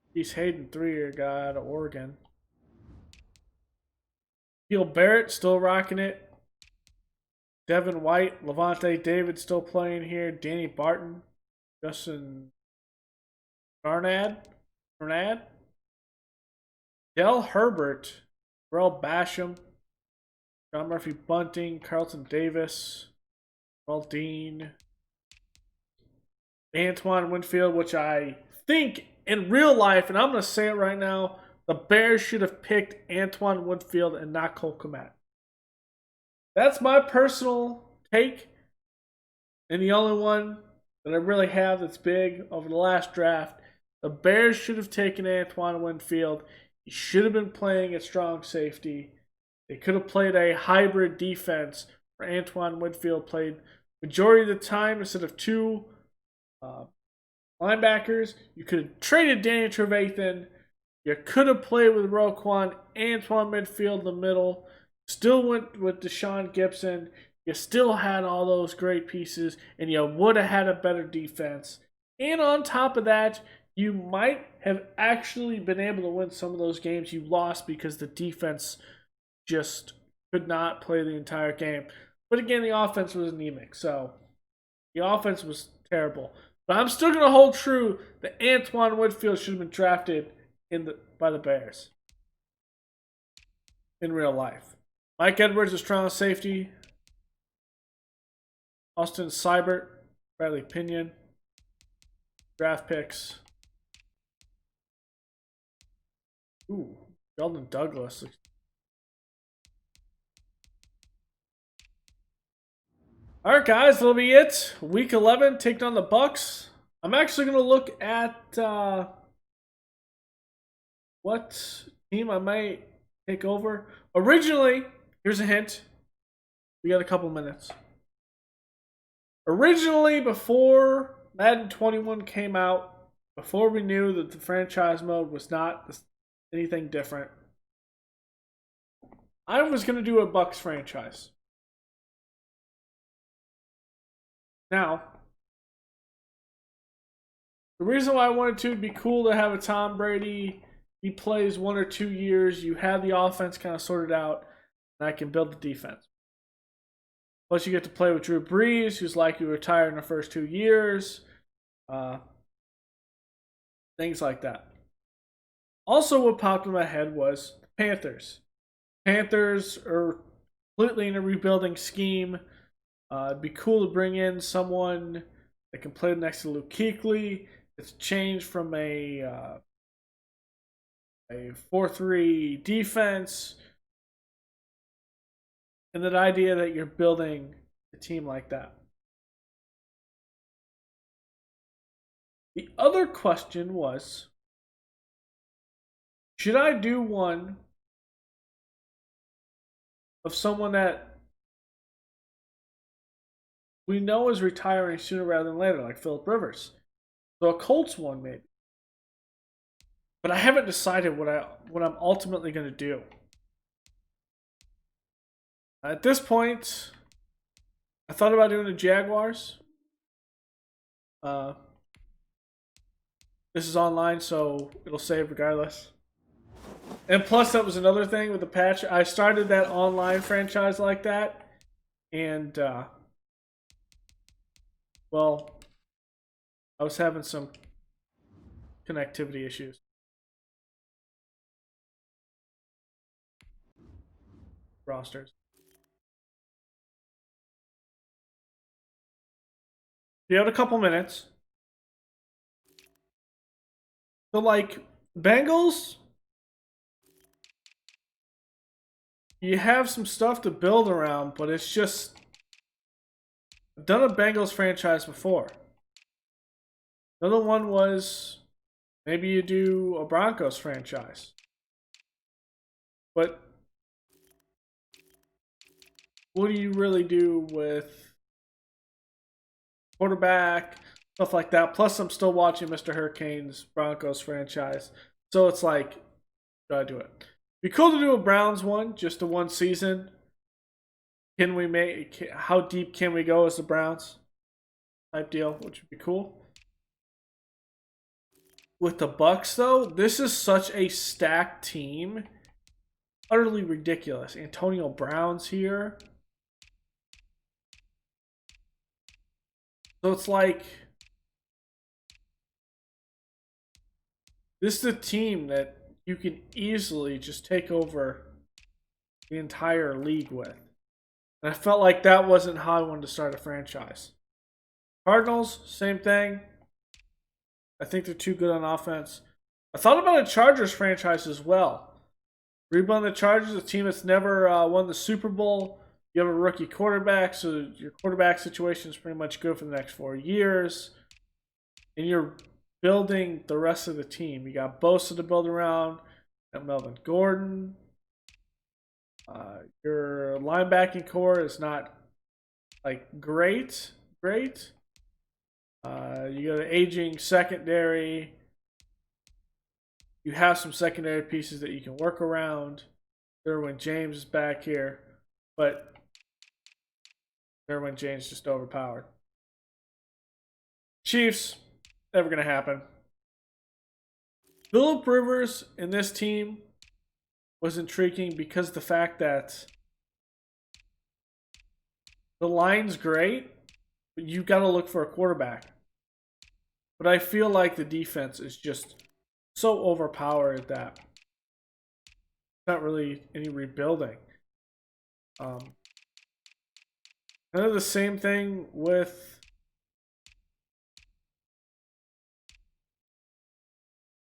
Marquise Hayden, 3-year guy out of Oregon. Gil Barrett still rocking it. Devin White, Levante David still playing here. Danny Barton, Justin Garnad, Del Herbert, Terrell Basham, John Murphy Bunting, Carlton Davis, Earl Dean, Antoine Winfield, which I think in real life, and I'm going to say it right now, the Bears should have picked Antoine Winfield and not Cole Kmet. That's my personal take, and the only one that I really have that's big over the last draft. The Bears should have taken Antoine Winfield. He should have been playing at strong safety. They could have played a hybrid defense where Antoine Winfield played majority of the time instead of 2 linebackers. You could have traded Danny Trevathan. You could have played with Roquan, Antoine Winfield in the middle. Still went with Deshaun Gibson. You still had all those great pieces, and you would have had a better defense. And on top of that, you might have actually been able to win some of those games you lost because the defense just could not play the entire game. But again, the offense was anemic, so the offense was terrible. But I'm still going to hold true that Antoine Winfield should have been drafted by the Bears in real life. Mike Edwards, a strong safety. Austin Seibert, Bradley Pinion. Draft picks. Ooh, Sheldon Douglas. All right, guys, that'll be it. Week 11, taking on the Bucks. I'm actually going to look at what team I might take over. Originally, here's a hint. We got a couple minutes. Originally, before Madden 21 came out, before we knew that the franchise mode was not anything different, I was going to do a Bucks franchise. Now, the reason why I wanted to, it'd be cool to have a Tom Brady. He plays 1 or 2 years. You have the offense kind of sorted out. And I can build the defense. Plus, you get to play with Drew Brees, who's likely to retire in the first 2 years. Things like that. Also, what popped in my head was the Panthers. Panthers are completely in a rebuilding scheme. It'd be cool to bring in someone that can play next to Luke Kuechly. It's changed from a 4-3 defense. And that idea that you're building a team like that. The other question was, should I do one of someone that we know is retiring sooner rather than later, like Phillip Rivers? So a Colts one, maybe. But I haven't decided what I'm ultimately going to do. At this point, I thought about doing the Jaguars. This is online, so it'll save regardless. And plus, that was another thing with the patch. I started that online franchise like that, and well, I was having some connectivity issues. Rosters. You have a couple minutes. So, like, Bengals, you have some stuff to build around, but it's just, I've done a Bengals franchise before. Another one was, maybe you do a Broncos franchise. But what do you really do with quarterback, stuff like that? Plus, I'm still watching Mr. Hurricane's Broncos franchise. So it's like, should I do it? Be cool to do a Browns one, just a one season. Can we make, how deep can we go as the Browns? Type deal, which would be cool. With the Bucks, though, this is such a stacked team. Utterly ridiculous. Antonio Brown's here. So it's like, this is a team that you can easily just take over the entire league with. And I felt like that wasn't how I wanted to start a franchise. Cardinals, same thing. I think they're too good on offense. I thought about a Chargers franchise as well. Rebuild the Chargers, a team that's never won the Super Bowl. You have a rookie quarterback, so your quarterback situation is pretty much good for the next 4 years. And you're building the rest of the team. You got Bosa to build around. You got Melvin Gordon. Your linebacking core is not like great. You got an aging secondary. You have some secondary pieces that you can work around. Derwin James is back here, but Derwin James just overpowered. Chiefs, never going to happen. Phillip Rivers in this team was intriguing because the fact that the line's great, but you got to look for a quarterback. But I feel like the defense is just so overpowered that not really any rebuilding. Kind of the same thing with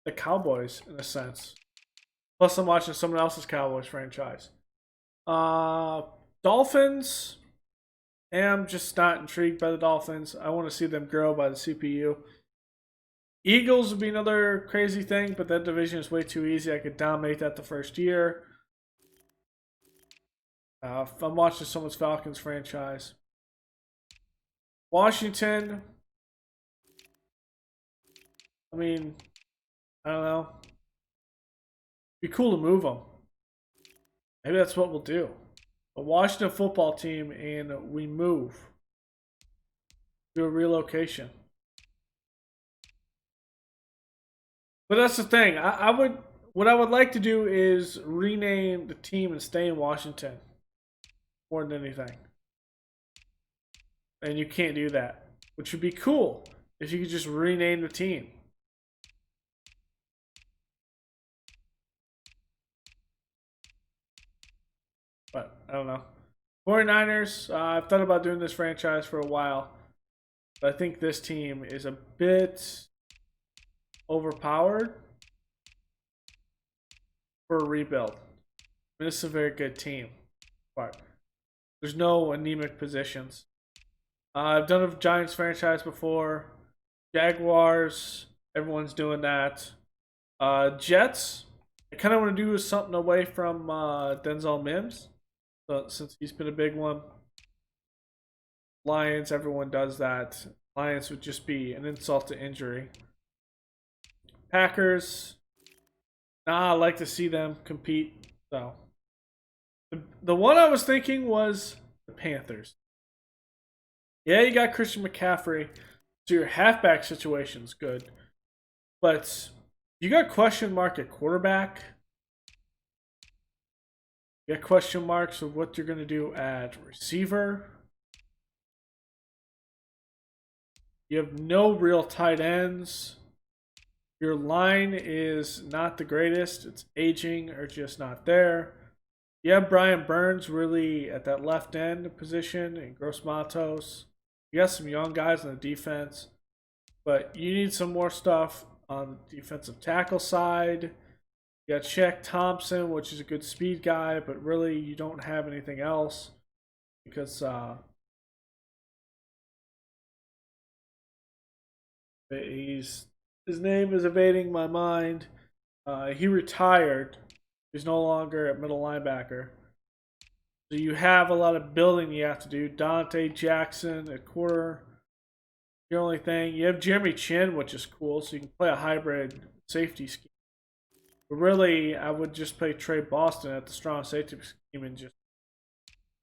the Cowboys in a sense. Plus, I'm watching someone else's Cowboys franchise. Dolphins. I'm just not intrigued by the Dolphins. I want to see them grow by the CPU. Eagles would be another crazy thing, but that division is way too easy. I could dominate that the first year. I'm watching someone's Falcons franchise. Washington. I mean, I don't know. Be cool to move them. Maybe that's what we'll do. A Washington football team, and we move. Do a relocation. But that's the thing. What I would like to do is rename the team and stay in Washington. more than anything. And you can't do that, which would be cool if you could just rename the team. But I don't know. 49ers, I've thought about doing this franchise for a while, but I think this team is a bit overpowered for a rebuild. I mean, this is a very good team, but there's no anemic positions. I've done a Giants franchise before. Jaguars, everyone's doing that. Jets, I kind of want to do something away from Denzel Mims, since he's been a big one. Lions, everyone does that. Lions would just be an insult to injury. Packers, I like to see them compete. So the one I was thinking was the Panthers. Yeah, you got Christian McCaffrey, so your halfback situation's good. But you got question mark at quarterback. You got question marks of what you're going to do at receiver. You have no real tight ends. Your line is not the greatest. It's aging or just not there. You have Brian Burns really at that left end position and Gross Matos. You got some young guys on the defense, but you need some more stuff on the defensive tackle side. You got Shaq Thompson, which is a good speed guy, but really you don't have anything else because his name is evading my mind. He retired. He's no longer at middle linebacker. So you have a lot of building you have to do. Dante Jackson at quarter. The only thing. You have Jeremy Chin, which is cool, so you can play a hybrid safety scheme. But really, I would just play Trey Boston at the strong safety scheme and just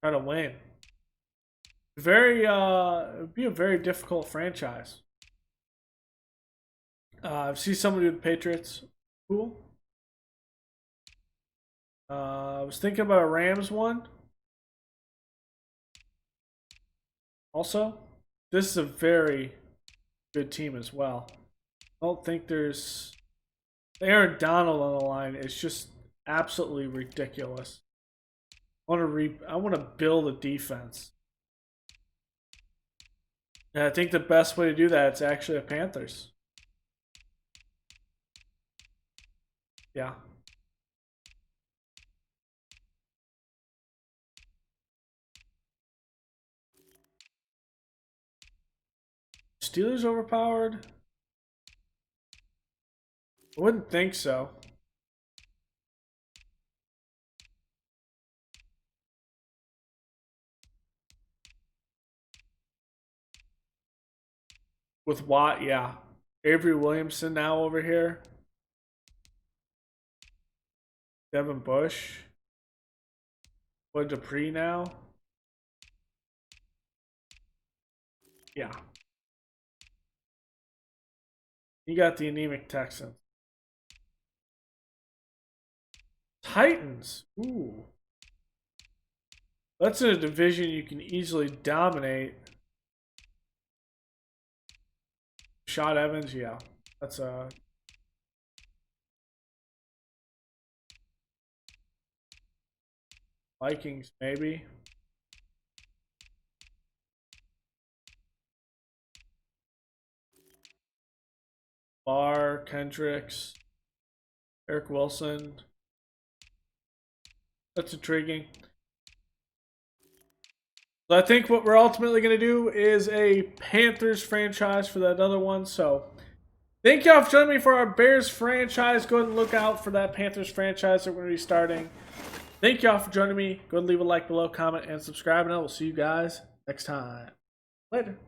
try to win. It would be a very difficult franchise. I've seen someone do the Patriots. Cool. I was thinking about a Rams one. Also, this is a very good team as well. I don't think there's Aaron Donald on the line. It's just absolutely ridiculous. I want to build a defense. And I think the best way to do that is actually a Panthers. Yeah. Steelers overpowered? I wouldn't think so. With Watt, yeah. Avery Williamson now over here. Devin Bush. Bud Dupree now. Yeah. You got the anemic Texans. Titans. Ooh. That's in a division you can easily dominate. Shot Evans, yeah. That's a Vikings, maybe. Barr, Kendricks, Eric Wilson. That's intriguing. So I think what we're ultimately going to do is a Panthers franchise for that other one. So thank y'all for joining me for our Bears franchise. Go ahead and look out for that Panthers franchise that we're going to be starting. Thank y'all for joining me. Go ahead and leave a like below, comment, and subscribe. And I will see you guys next time. Later.